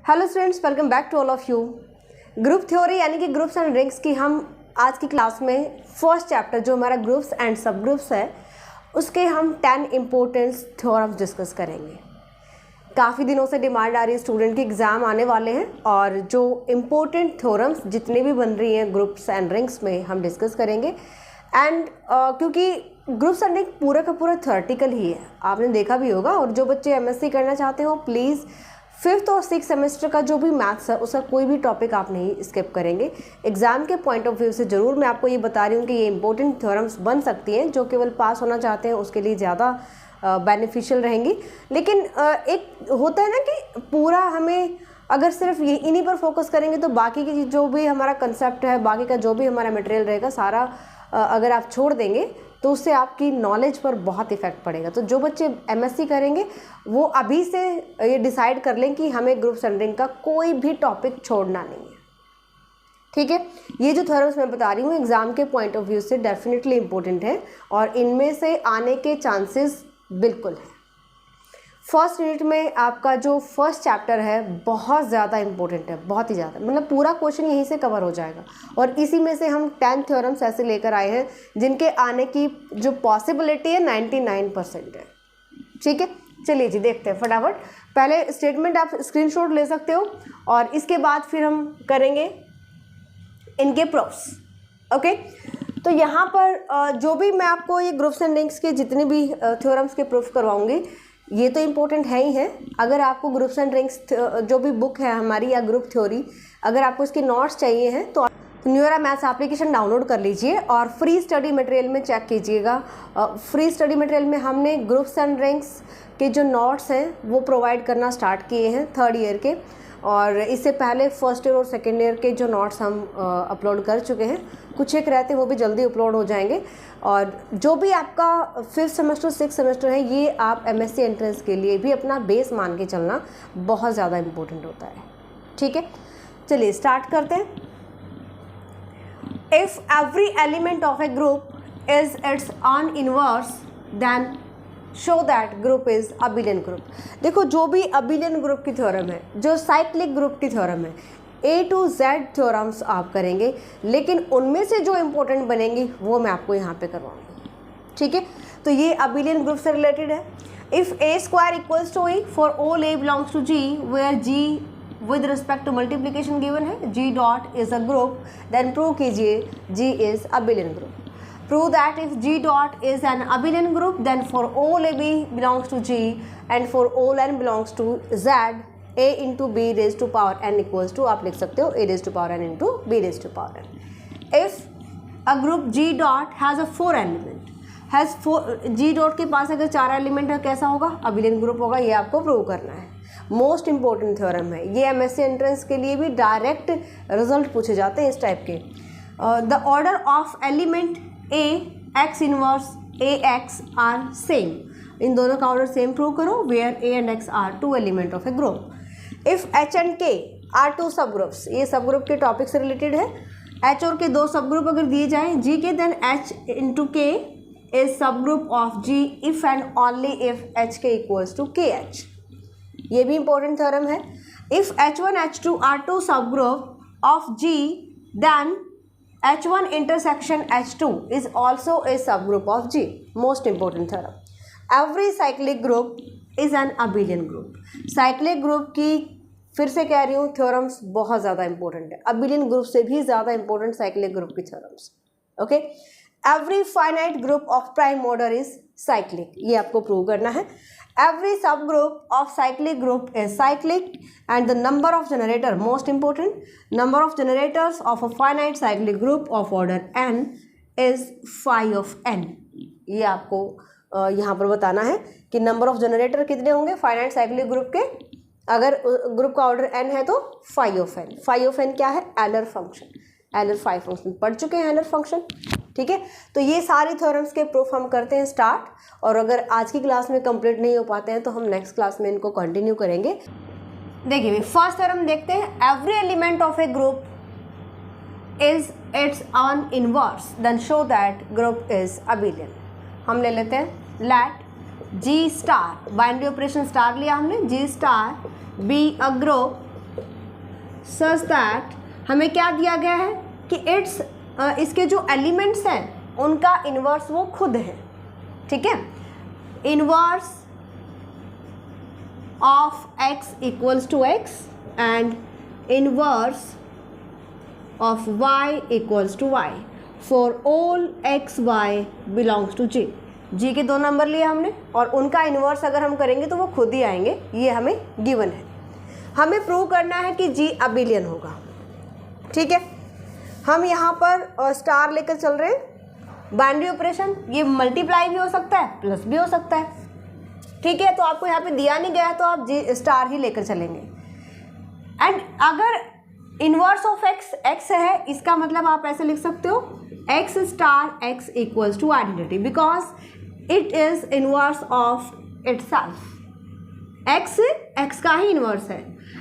Hello students, welcome back to all of you. Group theory यानी कि groups and rings की हम आज की क्लास में फर्स्ट चैप्टर जो हमारा ग्रुप्स एंड सब ग्रुप्स है उसके हम 10 इम्पोर्टेंस थ्योरम्स डिस्कस करेंगे। काफ़ी दिनों से डिमांड आ रही है, स्टूडेंट के एग्ज़ाम आने वाले हैं और जो इम्पोर्टेंट थ्योरम्स जितने भी बन रही हैं ग्रुप्स एंड रिंग्स में हम डिस्कस करेंगे। एंड क्योंकि ग्रुप्स एंड रिंग पूरा का पूरा थ्योरेटिकल ही है, आपने देखा भी होगा। और जो बच्चे एमएससी करना चाहते हो प्लीज़ 5th और 6th सेमेस्टर का जो भी मैथ्स है उसका कोई भी टॉपिक आप नहीं स्किप करेंगे। एग्जाम के पॉइंट ऑफ व्यू से ज़रूर मैं आपको ये बता रही हूँ कि ये इंपॉर्टेंट थ्योरम्स बन सकती हैं जो केवल पास होना चाहते हैं उसके लिए ज़्यादा बेनिफिशियल रहेंगी। लेकिन एक होता है ना कि पूरा हमें अगर सिर्फ ये इन्हीं पर फोकस करेंगे तो बाकी की जो भी हमारा कंसेप्ट है, बाकी का जो भी हमारा मटेरियल रहेगा सारा अगर आप छोड़ देंगे तो उससे आपकी नॉलेज पर बहुत इफेक्ट पड़ेगा। तो जो बच्चे एमएससी करेंगे वो अभी से ये डिसाइड कर लें कि हमें ग्रुप्स एंड रिंग का कोई भी टॉपिक छोड़ना नहीं है, ठीक है। ये जो थ्योरम्स मैं बता रही हूँ एग्जाम के पॉइंट ऑफ व्यू से डेफिनेटली इंपॉर्टेंट है और इनमें से आने के चांसेस बिल्कुल है। फर्स्ट यूनिट में आपका जो फर्स्ट चैप्टर है बहुत ज़्यादा इंपॉर्टेंट है, बहुत ही ज़्यादा, मतलब पूरा क्वेश्चन यहीं से कवर हो जाएगा। और इसी में से हम 10 थ्योरम्स ऐसे लेकर आए हैं जिनके आने की जो पॉसिबिलिटी है 99% है, ठीक है। चलिए जी देखते हैं फटाफट। पहले स्टेटमेंट आप स्क्रीनशॉट ले सकते हो और इसके बाद फिर हम करेंगे इनके प्रूफ्स, ओके। तो यहाँ पर जो भी मैं आपको ये ग्रुप्स एंड रिंग्स के जितने भी थ्योरम्स के प्रूफ करवाऊंगी ये तो इम्पोर्टेंट है ही है। अगर आपको ग्रुप्स एंड रिंग्स जो भी बुक है हमारी या ग्रुप थ्योरी, अगर आपको इसके नोट्स चाहिए हैं तो न्यूरा मैथ्स एप्लीकेशन डाउनलोड कर लीजिए और फ्री स्टडी मटेरियल में चेक कीजिएगा। फ्री स्टडी मटेरियल में हमने ग्रुप्स एंड रिंग्स के जो नोट्स हैं वो प्रोवाइड करना स्टार्ट किए हैं 3rd ईयर के, और इससे पहले फर्स्ट ईयर और 2nd ईयर के जो नोट्स हम अपलोड कर चुके हैं, कुछ एक रहते हैं वो भी जल्दी अपलोड हो जाएंगे। और जो भी आपका 5th सेमेस्टर 6th सेमेस्टर है ये आप एमएससी एंट्रेंस के लिए भी अपना बेस मान के चलना बहुत ज़्यादा इम्पोर्टेंट होता है, ठीक है। चलिए स्टार्ट करते हैं। If every element of a group is its own inverse then show that group is abelian group. देखो जो भी अबिलियन ग्रुप की थ्योरम है, जो साइक्लिक ग्रुप की थ्योरम है, A to Z थ्योरम्स आप करेंगे, लेकिन उनमें से जो इम्पोर्टेंट बनेंगी वो मैं आपको यहाँ पे करवाऊंगी, ठीक है। तो ये अबिलियन ग्रुप से रिलेटेड है। If A square equals to E for all A belongs to G where G with respect to multiplication given है, G dot is a group, then prove कीजिए G is abelian group. Prove that if G dot is an abelian group, then for all AB belongs to G and for all N belongs to Z, A into B raised to power N equals to, आप लिख सकते हो A raised to power N into B raised to power N. If a group G dot has a 4 element, has 4, G dot के पास अगर 4 element है कैसा होगा? Abelian group होगा। ये आपको प्रूव करना है। मोस्ट इंपॉर्टेंट थ्योरम है ये, एमएससी एंट्रेंस के लिए भी डायरेक्ट रिजल्ट पूछे जाते हैं इस टाइप के। The order of element A, X inverse A X are same, इन दोनों का ऑर्डर सेम प्रूव करो where A and X are 2 element of a group. If H and K are 2 सब ग्रुप्स, ये सब ग्रुप के topic से related है। H और K 2 सब ग्रुप अगर दिए जाएं G के, then H into K is subgroup of G if and only if H K equals to K H। ये भी इंपॉर्टेंट थ्योरम है। If H1 H2 are 2 subgroup of G then H1 intersection H2 is also a subgroup of G. Most important theorem. Every cyclic group is an abelian group. Cyclic group की फिर से कह रही हूँ theorems बहुत ज़्यादा important है, abelian group से भी ज़्यादा इंपॉर्टेंट साइक्लिक ग्रुप की theorems, okay. Every finite group of prime order is cyclic, ये आपको प्रूव करना है। Every subgroup of cyclic group is cyclic and the number of generator, most important, number of generators of a finite cyclic group of order n is phi of n। ये आपको यहाँ पर बताना है कि नंबर ऑफ जनरेटर कितने होंगे finite cyclic group के। अगर ग्रुप का ऑर्डर n है तो phi of n। phi of n क्या है? एलर फंक्शन, एलर फाई फंक्शन पढ़ चुके हैं, एलर फंक्शन, ठीक है। तो ये सारी थ्योरम्स के प्रूफ हम करते हैं स्टार्ट, और अगर आज की क्लास में कंप्लीट नहीं हो पाते हैं तो हम नेक्स्ट क्लास में इनको कंटिन्यू करेंगे। देखिए फर्स्ट थ्योरम देखते हैं। Every element of a group is its own inverse then show that group is abelian. हम ले लेते हैं let G star, binary operation star लिया हमने, G star be a group such that हमें क्या दिया गया है कि इट्स इसके जो एलिमेंट्स हैं उनका इन्वर्स वो खुद है, ठीक है। Inverse of x equals to x and inverse of y equals to y for all x y belongs to g। G के 2 नंबर लिए हमने और उनका इन्वर्स अगर हम करेंगे तो वो खुद ही आएंगे, ये हमें गिवन है। हमें प्रूव करना है कि जी अबिलियन होगा, ठीक है। हम यहाँ पर स्टार लेकर चल रहे हैं। बाइनरी ऑपरेशन ये मल्टीप्लाई भी हो सकता है प्लस भी हो सकता है, ठीक है। तो आपको यहाँ पे दिया नहीं गया है तो आप जी स्टार ही लेकर चलेंगे। एंड अगर इन्वर्स ऑफ x है, इसका मतलब आप ऐसे लिख सकते हो x star x equals to identity because it is inverse of itself. x का ही इन्वर्स है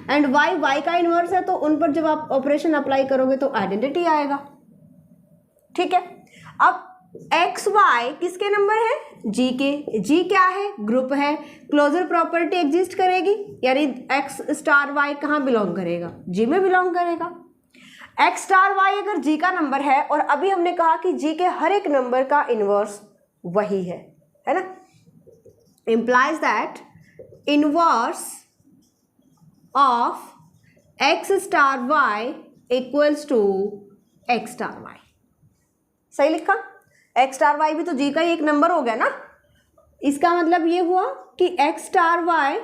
एंड y का इन्वर्स है, तो उन पर जब आप ऑपरेशन अप्लाई करोगे तो आइडेंटिटी आएगा, ठीक है। अब एक्स वाई किसके नंबर है? जी के। जी क्या है? ग्रुप है। क्लोजर प्रॉपर्टी एग्जिस्ट करेगी, यानी एक्स स्टार वाई कहाँ बिलोंग करेगा? जी में बिलोंग करेगा। एक्स स्टार वाई अगर जी का नंबर है और अभी हमने कहा कि जी के हर एक नंबर का इन्वर्स वही है ना, implies that inverse of x star y equals to x star y। सही लिखा? x स्टार y भी तो g का ही एक नंबर हो गया ना। इसका मतलब ये हुआ कि x star y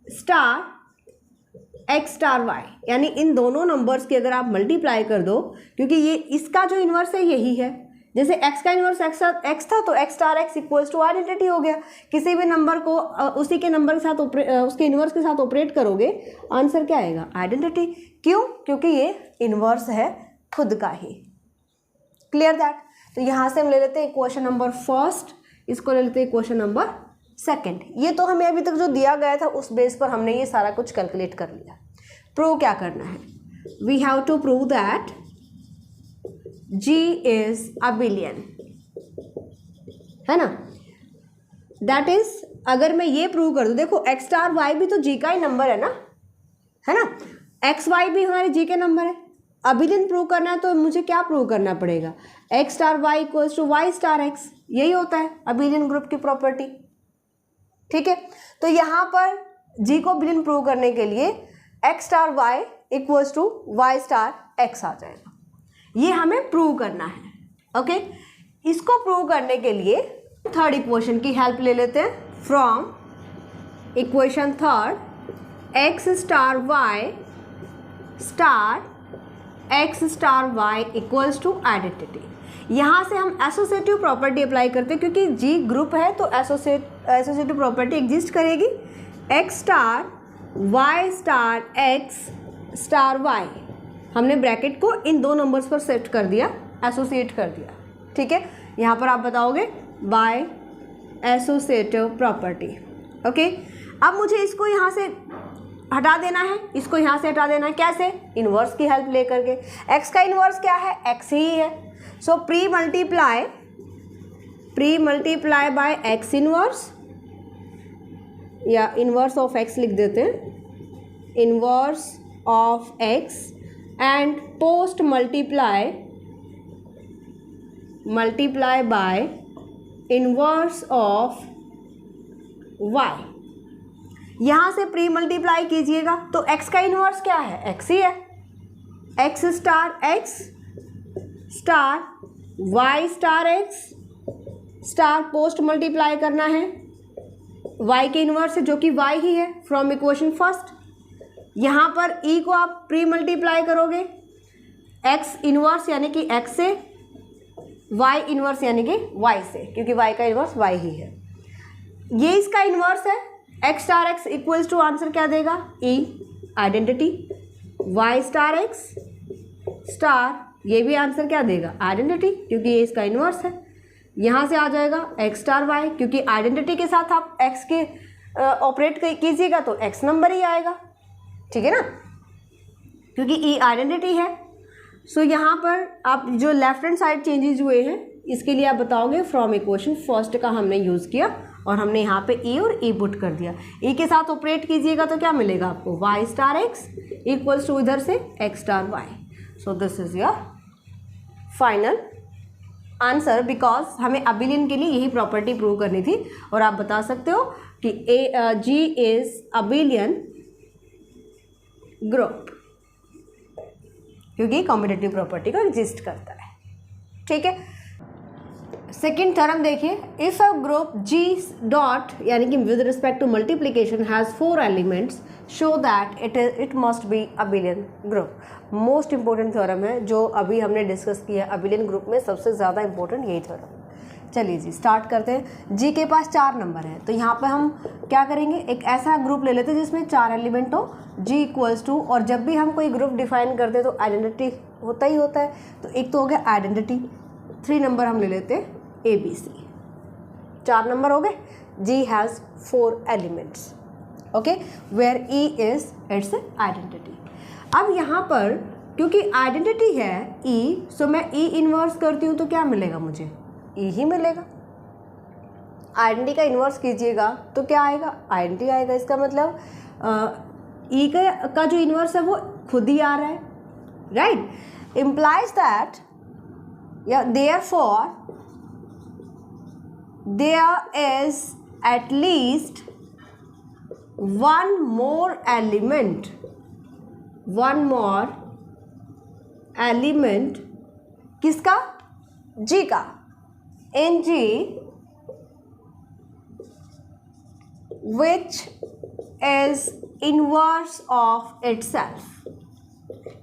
star x star y, यानी इन दोनों नंबर्स की अगर आप मल्टीप्लाई कर दो, क्योंकि ये इसका जो इन्वर्स है यही है। जैसे x का इन्वर्स x था तो x star x equals to identity हो गया। किसी भी नंबर को उसी के नंबर के साथ उसके इन्वर्स के साथ ऑपरेट करोगे, आंसर क्या आएगा? आइडेंटिटी। क्यों? क्योंकि ये इन्वर्स है खुद का ही। Clear that? तो यहाँ से हम ले लेते हैं क्वेश्चन नंबर फर्स्ट, इसको ले लेते हैं क्वेश्चन नंबर सेकेंड। ये तो हमें अभी तक जो दिया गया था उस बेस पर हमने ये सारा कुछ कैलकुलेट कर लिया। प्रूव क्या करना है? We have to prove that G is abelian, है ना। दैट इज, अगर मैं ये प्रूव कर दूं, देखो x स्टार y भी तो G का ही नंबर है ना, x y भी हमारे G के नंबर है। अबिलियन प्रूव करना है तो मुझे क्या प्रूव करना पड़ेगा? x star y equals to y star x, यही होता है अबिलियन ग्रुप की प्रॉपर्टी, ठीक है। तो यहाँ पर G को अबिलियन प्रूव करने के लिए x star y equals to y star x आ जाएगा। ये हमें प्रूव करना है, ओके। इसको प्रूव करने के लिए थर्ड इक्वेशन की हेल्प ले लेते हैं। From equation third, x star y star x star y equals to identity. यहाँ से हम एसोसिएटिव प्रॉपर्टी अप्लाई करते हैं, क्योंकि G ग्रुप है तो एसोसिएटिव प्रॉपर्टी एग्जिस्ट करेगी। x star y star x star y, हमने ब्रैकेट को इन 2 नंबर्स पर सेट कर दिया, एसोसिएट कर दिया, ठीक है। यहाँ पर आप बताओगे बाय एसोसिएटिव प्रॉपर्टी, ओके। अब मुझे इसको यहाँ से हटा देना है, इसको यहाँ से हटा देना है। कैसे? इन्वर्स की हेल्प लेकर के। एक्स का इन्वर्स क्या है? एक्स ही है। सो pre multiply by x inverse, या इन्वर्स ऑफ एक्स लिख देते हैं, inverse of x, and post multiply by inverse of y। यहाँ से प्री मल्टीप्लाई कीजिएगा तो x का इन्वर्स क्या है? x ही है। x star x star y star x star post multiply करना है y के इन्वर्स से, जो कि y ही है, फ्रॉम इक्वेशन फर्स्ट। यहाँ पर e को आप प्री मल्टीप्लाई करोगे x इन्वर्स यानी कि x से, y इन्वर्स यानी कि y से, क्योंकि y का इन्वर्स y ही है। ये इसका इन्वर्स है। x star x equals to, answer क्या देगा? e, identity. y star x star, ये भी आंसर क्या देगा? आइडेंटिटी, क्योंकि ये इसका इन्वर्स है। यहाँ से आ जाएगा x स्टार y, क्योंकि आइडेंटिटी के साथ आप x के ऑपरेट कीजिएगा तो x नंबर ही आएगा, ठीक है ना, क्योंकि ई आइडेंटिटी है। सो यहाँ पर आप जो लेफ्ट हैंड साइड चेंजेस हुए हैं इसके लिए आप बताओगे फ्रॉम इक्वेशन फर्स्ट का हमने यूज़ किया और हमने यहाँ पे ई और ई पुट कर दिया। ई के साथ ऑपरेट कीजिएगा तो क्या मिलेगा आपको, Y star X equals to इधर से X star Y. So this is your final answer, because हमें अबिलियन के लिए यही प्रॉपर्टी प्रूव करनी थी। और आप बता सकते हो कि जी इज अबिलियन ग्रुप, क्योंकि कॉम्पिटिटिव प्रॉपर्टी को एग्जिस्ट करता है। ठीक है, सेकेंड थ्योरम देखिए, if a group G dot यानी कि with respect to multiplication has 4 elements show that it must be abelian group. Most important theorem है जो अभी हमने डिस्कस किया। अबिलियन ग्रुप में सबसे ज़्यादा इंपॉर्टेंट यही थ्योरम। चलिए जी स्टार्ट करते हैं। जी के पास 4 नंबर है, तो यहाँ पे हम क्या करेंगे, एक ऐसा ग्रुप ले लेते हैं जिसमें 4 एलिमेंट हो, जी इक्वल्स टू, और जब भी हम कोई ग्रुप डिफाइन करते हैं तो आइडेंटिटी होता ही होता है। तो एक तो हो गया आइडेंटिटी, 3 नंबर हम ले लेते हैं ए बी सी, 4 नंबर हो गए। G has 4 elements, okay, where E is its identity. अब यहाँ पर क्योंकि आइडेंटिटी है ई, सो मैं ई इन्वर्स करती हूँ तो क्या मिलेगा मुझे, ई ही मिलेगा। आइडेंटिटी का इन्वर्स कीजिएगा तो क्या आएगा, आइडेंटिटी आएगा। इसका मतलब ई का जो इन्वर्स है वो खुद ही आ रहा है, राइट। इम्प्लाइज दैट या therefore there is at least one more element किसका, जी का, in G which is inverse of itself।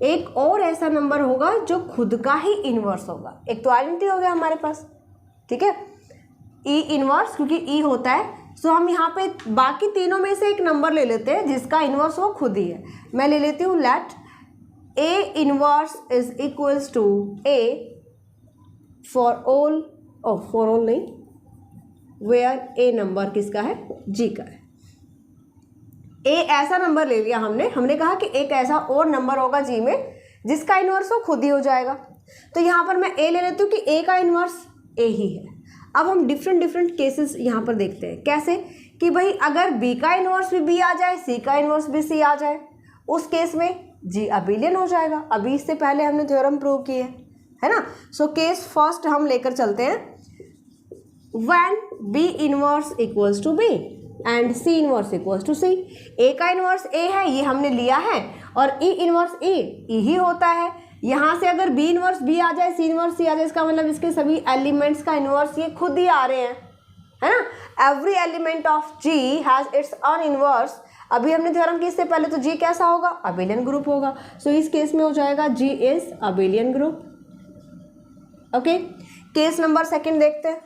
एक और ऐसा नंबर होगा जो खुद का ही इन्वर्स होगा। एक तो आइडेंटिटी हो गया हमारे पास, ठीक है, ई इन्वर्स, क्योंकि ई होता है, सो हम यहाँ पे बाकी तीनों में से एक नंबर ले लेते हैं जिसका इन्वर्स वो खुद ही है। मैं ले लेती हूँ let A inverse is equals to A for all, for all नहीं, वेयर ए नंबर किसका है, जी का है। ए ऐसा नंबर ले लिया हमने कहा कि एक ऐसा और नंबर होगा जी में जिसका इन्वर्स वो खुद ही हो जाएगा। तो यहाँ पर मैं ए ले लेती हूँ कि ए का इन्वर्स ए ही है। अब हम डिफरेंट केसेस यहाँ पर देखते हैं, कैसे कि भाई अगर बी का इन्वर्स भी बी आ जाए, सी का इन्वर्स भी सी आ जाए, उस केस में जी अबिलियन हो जाएगा। अभी इससे पहले हमने थ्योरम प्रूव किए है ना। सो केस फर्स्ट हम लेकर चलते हैं, when B inverse equals to B and C inverse equals to C. A का इन्वर्स ए है, ये हमने लिया है, और ई इन्वर्स ई ही होता है। यहाँ से अगर बी इन्वर्स बी आ जाए, सी इन्वर्स सी आ जाए, इसका मतलब इसके सभी एलिमेंट्स का इन्वर्स ये खुद ही आ रहे हैं, है ना। Every element of G has its own inverse. अभी हमने थ्योरम की इससे पहले, तो जी कैसा होगा, अबिलियन ग्रुप होगा। सो इस केस में हो जाएगा G is abelian group, okay. Case number second देखते हैं।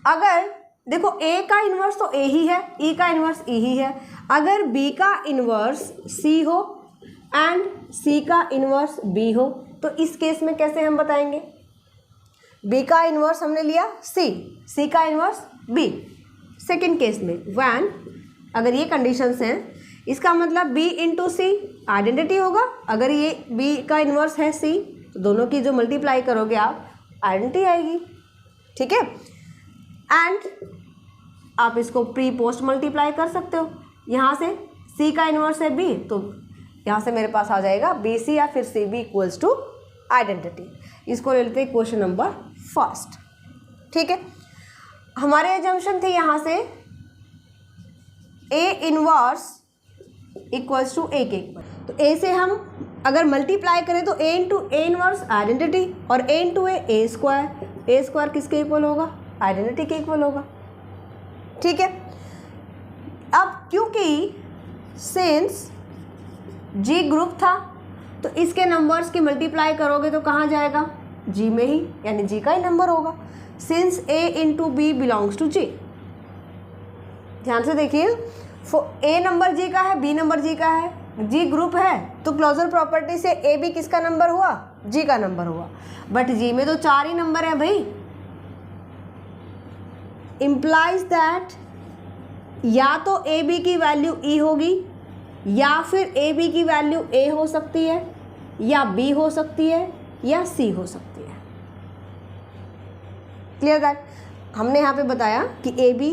अगर देखो ए का इन्वर्स तो ए ही है, ई का इन्वर्स ई ही है। अगर बी का इन्वर्स सी हो एंड सी का इन्वर्स बी हो, तो इस केस में कैसे हम बताएंगे, बी का इन्वर्स हमने लिया सी का इन्वर्स बी। सेकेंड केस में व्हेन अगर ये कंडीशंस हैं, इसका मतलब बी इंटू सी आइडेंटिटी होगा। अगर ये बी का इन्वर्स है सी, तो दोनों की जो मल्टीप्लाई करोगे आप आइडेंटिटी आएगी, ठीक है। एंड आप इसको प्री पोस्ट मल्टीप्लाई कर सकते हो। यहाँ से सी का इन्वर्स है बी, तो यहाँ से मेरे पास आ जाएगा बी सी या फिर C B equals to identity. इसको ले लेते हैं क्वेश्चन नंबर फर्स्ट, ठीक है। हमारे एजम्पशन थे यहाँ से ए इनवर्स इक्वल्स टू ए के इक्वल, तो ए से हम अगर मल्टीप्लाई करें तो ए इंटू ए इनवर्स आइडेंटिटी, और ए into A square. A square किसके इक्वल होगा, आइडेंटिटी के इक्वल होगा, ठीक है। अब क्योंकि सिंस जी ग्रुप था, तो इसके नंबर्स की मल्टीप्लाई करोगे तो कहाँ जाएगा, जी में ही, यानी जी का ही नंबर होगा। Since A into B belongs to G, ध्यान से देखिए, ए नंबर जी का है, बी नंबर जी का है, जी ग्रुप है, तो क्लोजर प्रॉपर्टी से ए बी किसका नंबर हुआ, जी का नंबर हुआ। बट जी में तो 4 ही नंबर है भाई, इम्प्लाइज दैट या तो ए बी की वैल्यू ई होगी, या फिर ए बी की वैल्यू ए हो सकती है, या बी हो सकती है, या सी हो सकती है। Clear that. हमने यहाँ पे बताया कि ए बी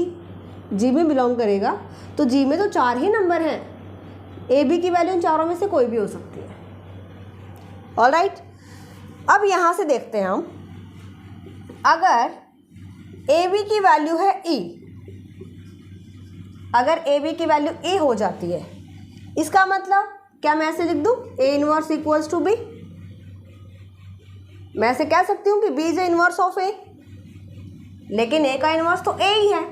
जी में बिलोंग करेगा, तो जी में तो 4 ही नंबर हैं, ए बी की वैल्यू इन चारों में से कोई भी हो सकती है। ऑलराइट, अब यहाँ से देखते हैं हम, अगर ए बी की वैल्यू है ई, अगर ए बी की वैल्यू ए हो जाती है, इसका मतलब क्या मैं ऐसे लिख दूँ A inverse equals to B? मैं ऐसे कह सकती हूँ कि B is inverse of A, लेकिन ए का इनवर्स तो ए ही है,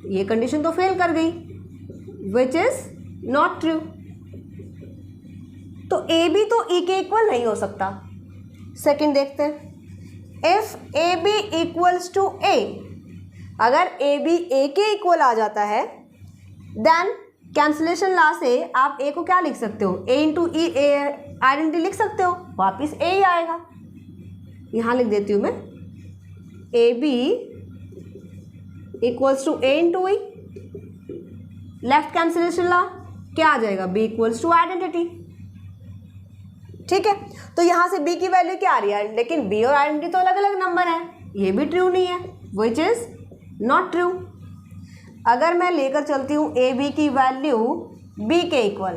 ये कंडीशन तो फेल कर गई, विच इज नॉट ट्रू। तो ए बी तो ई के इक्वल नहीं हो सकता। सेकंड देखते हैं, if A B equals to A, अगर ए बी ए के इक्वल आ जाता है, देन कैंसिलेशन लॉ से आप ए को क्या लिख सकते हो, A into E, A identity लिख सकते हो, वापिस ए ही आएगा। यहाँ लिख देती हूँ मैं, A B equals to A into E, left cancellation law क्या आ जाएगा, बी इक्वल्स टू आइडेंटिटी। ठीक है, तो यहाँ से बी की वैल्यू क्या आ रही है, लेकिन बी और आइडेंटिटी तो अलग अलग नंबर है, ये भी ट्रू नहीं है, विच इज नॉट ट्रू। अगर मैं लेकर चलती हूँ ए बी की वैल्यू बी के इक्वल,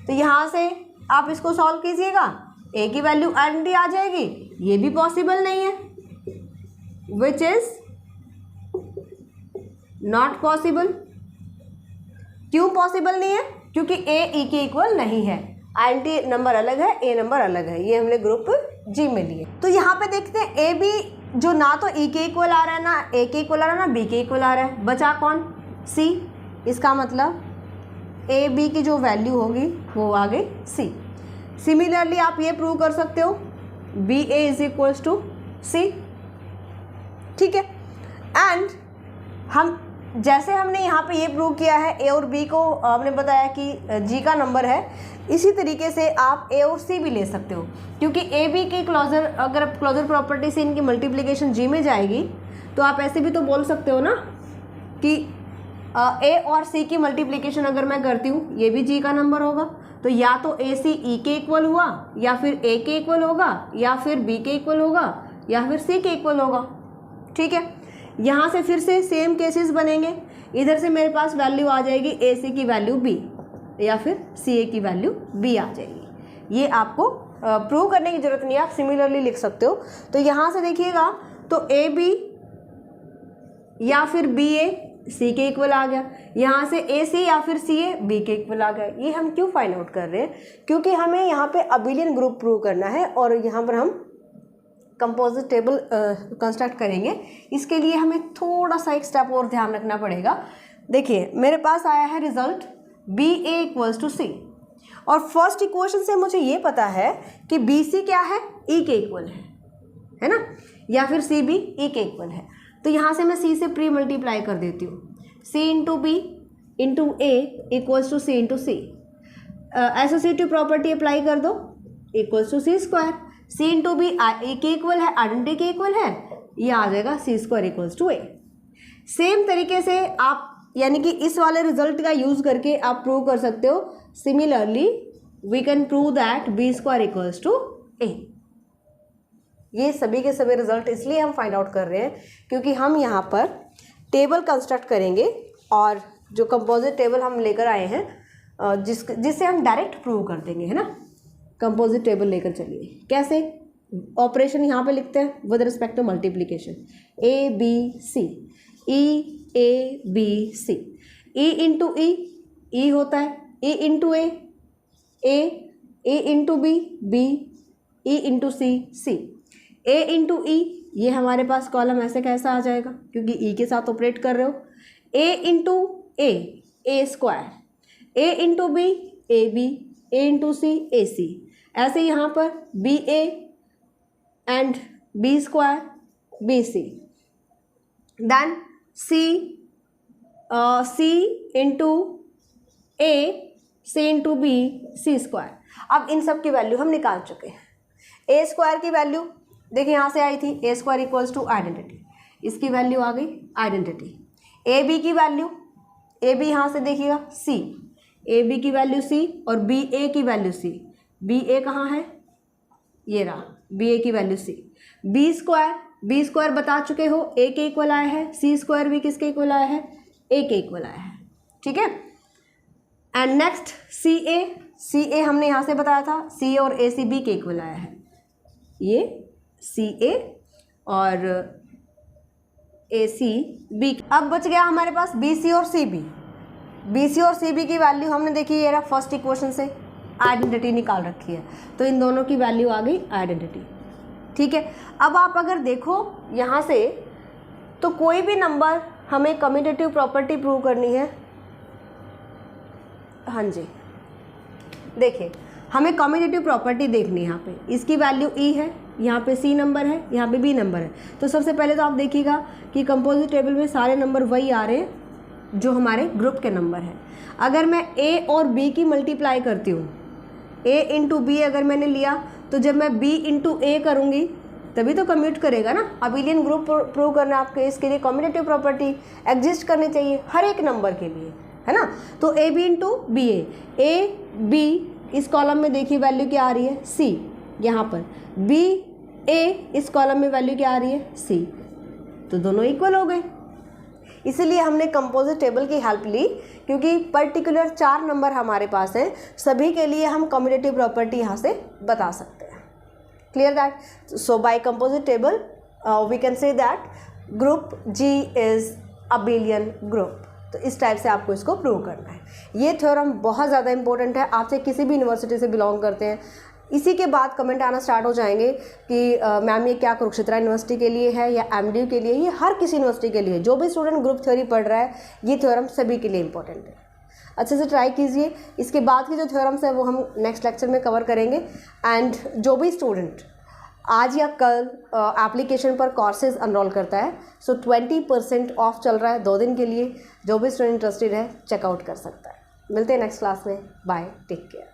तो यहाँ से आप इसको सॉल्व कीजिएगा, ए की वैल्यू आइडेंटिटी आ जाएगी, ये भी पॉसिबल नहीं है, विच इज नॉट पॉसिबल। क्यों पॉसिबल नहीं है? क्योंकि ए ई के इक्वल नहीं है, आइडेंटिटी नंबर अलग है, ए नंबर अलग है, ये हमने ग्रुप जी में लिए। तो यहाँ पे देखते हैं ए बी जो ना तो ई के इक्वल आ रहा है, ना ए के इक्वल आ रहा है, ना बी के इक्वल आ रहा है, बचा कौन, सी। इसका मतलब ए बी की जो वैल्यू होगी वो आ गई सी। सिमिलरली आप ये प्रूव कर सकते हो B A is equals to C. ठीक है, एंड हम जैसे हमने यहाँ पे ये प्रूव किया है ए और बी को हमने बताया कि जी का नंबर है, इसी तरीके से आप ए और सी भी ले सकते हो, क्योंकि ए बी की क्लोजर, अगर क्लोजर प्रॉपर्टी से इनकी मल्टीप्लिकेशन जी में जाएगी, तो आप ऐसे भी तो बोल सकते हो ना कि ए और सी की मल्टीप्लिकेशन अगर मैं करती हूँ, ये भी जी का नंबर होगा, तो या तो ए सी ई के इक्वल हुआ, या फिर ए के इक्वल होगा, या फिर बी के इक्वल होगा, या फिर सी के इक्वल होगा। ठीक है, यहाँ से फिर से सेम केसेस बनेंगे, इधर से मेरे पास वैल्यू आ जाएगी ए सी की वैल्यू बी, या फिर सी ए की वैल्यू बी आ जाएगी। ये आपको प्रूव करने की ज़रूरत नहीं है, आप सिमिलरली लिख सकते हो। तो यहाँ से देखिएगा, तो ए बी या फिर बी ए सी के इक्वल आ गया, यहाँ से ए सी या फिर सी ए बी के इक्वल आ गया। ये हम क्यों फाइंड आउट कर रहे हैं? क्योंकि हमें यहाँ पे अबिलियन ग्रुप प्रूव करना है, और यहाँ पर हम कंपोजिट टेबल कंस्ट्रक्ट करेंगे। इसके लिए हमें थोड़ा सा एक स्टेप और ध्यान रखना पड़ेगा। देखिए, मेरे पास आया है result B A equals to C, और फर्स्ट इक्वेशन से मुझे ये पता है कि बी सी क्या है, ई के इक्वल है ना, या फिर सी बी ई के इक्वल है। तो यहाँ से मैं सी से प्री मल्टीप्लाई कर देती हूँ, C into B into A equals to C into C, associative property apply कर दो, equals to C square. C into B A के इक्वल है, आइडेंटिटी के इक्वल है, ये आ जाएगा C square equals to A. Same तरीके से आप यानी कि इस वाले रिजल्ट का यूज़ करके आप प्रूव कर सकते हो। Similarly we can prove that B square equals to A. ये सभी के सभी रिजल्ट इसलिए हम फाइंड आउट कर रहे हैं क्योंकि हम यहाँ पर टेबल कंस्ट्रक्ट करेंगे, और जो कंपोजिट टेबल हम लेकर आए हैं जिससे हम डायरेक्ट प्रूव कर देंगे, है ना। कंपोजिट टेबल लेकर चलिए। कैसे? ऑपरेशन यहाँ पे लिखते हैं with respect to multiplication, A B C, E A B C, E into E होता है, E into A into B, B E into C, A into E, ये हमारे पास कॉलम ऐसे कैसा आ जाएगा क्योंकि ई के साथ ऑपरेट कर रहे हो। A into A square, A into B A B, A into C A C. ऐसे यहाँ पर B A and B square B C, then C into A, C into B C square. अब इन सब की वैल्यू हम निकाल चुके हैं। ए स्क्वायर की वैल्यू देखिए यहाँ से आई थी, ए स्क्वायर इक्वल्स टू आइडेंटिटी, इसकी वैल्यू आ गई आइडेंटिटी। ए बी की वैल्यू, ए बी यहाँ से देखिएगा सी, ए बी की वैल्यू सी और बी ए की वैल्यू सी। बी ए कहाँ है? ये रहा, बी ए की value C. B square B square बता चुके हो, ए के इक्वल आया है, सी स्क्वायर भी किसके इक्वल आया है, ए के इक्वल आया है, ठीक है। एंड नेक्स्ट सी ए हमने यहाँ से बताया था, सी ए और ए सी बी के इक्वल आया है, ये सी ए और ए सी बी। अब बच गया हमारे पास बी सी और सी बी। बी सी और सी बी की वैल्यू हमने देखी, ये रहा फर्स्ट इक्वेशन से आइडेंटिटी निकाल रखी है, तो इन दोनों की वैल्यू आ गई आइडेंटिटी, ठीक है। अब आप अगर देखो यहाँ से तो कोई भी नंबर हमें कम्यूटेटिव प्रॉपर्टी प्रूव करनी है, हाँ जी देखिए हमें कम्यूटेटिव प्रॉपर्टी देखनी है। यहाँ पे इसकी वैल्यू ई है, यहाँ पे सी नंबर है, यहाँ पे बी नंबर है, तो सबसे पहले तो आप देखिएगा कि कंपोजिट टेबल में सारे नंबर वही आ रहे हैं जो हमारे ग्रुप के नंबर हैं। अगर मैं ए और बी की मल्टीप्लाई करती हूँ, ए इंटू बी अगर मैंने लिया, तो जब मैं बी इंटू ए करूँगी तभी तो कम्यूट करेगा ना। अबिलियन ग्रुप प्रूव करना आपके, इसके लिए कम्यूटेटिव प्रॉपर्टी एग्जिस्ट करनी चाहिए हर एक नंबर के लिए, है ना। तो A B into B A B इस कॉलम में देखिए वैल्यू क्या आ रही है सी, यहाँ पर बी ए इस कॉलम में वैल्यू क्या आ रही है सी, तो दोनों इक्वल हो गए। इसीलिए हमने कंपोजिट टेबल की हेल्प ली, क्योंकि पर्टिकुलर 4 नंबर हमारे पास हैं, सभी के लिए हम कम्यूटेटिव प्रॉपर्टी यहाँ से बता सकते हैं। Clear that? So by composite table we can say that group G is abelian group. तो इस टाइप से आपको इसको प्रूव करना है। ये थ्योरम बहुत ज़्यादा इंपॉर्टेंट है, आपसे किसी भी यूनिवर्सिटी से बिलोंग करते हैं, इसी के बाद कमेंट आना स्टार्ट हो जाएंगे कि मैम ये क्या कुरुक्षेत्र यूनिवर्सिटी के लिए है या एमडीयू के लिए, ये हर किसी यूनिवर्सिटी के लिए, जो भी स्टूडेंट ग्रुप थ्योरी पढ़ रहा है ये थ्योरम सभी के लिए इंपॉर्टेंट है। अच्छे से ट्राई कीजिए। इसके बाद की जो थ्योरम्स है वो हम नेक्स्ट लेक्चर में कवर करेंगे। एंड जो भी स्टूडेंट आज या कल एप्लीकेशन पर कोर्सेज अनरोल करता है, सो 20% ऑफ चल रहा है 2 दिन के लिए, जो भी स्टूडेंट इंटरेस्टेड है चेकआउट कर सकता है। मिलते हैं नेक्स्ट क्लास में, बाय, टेक केयर।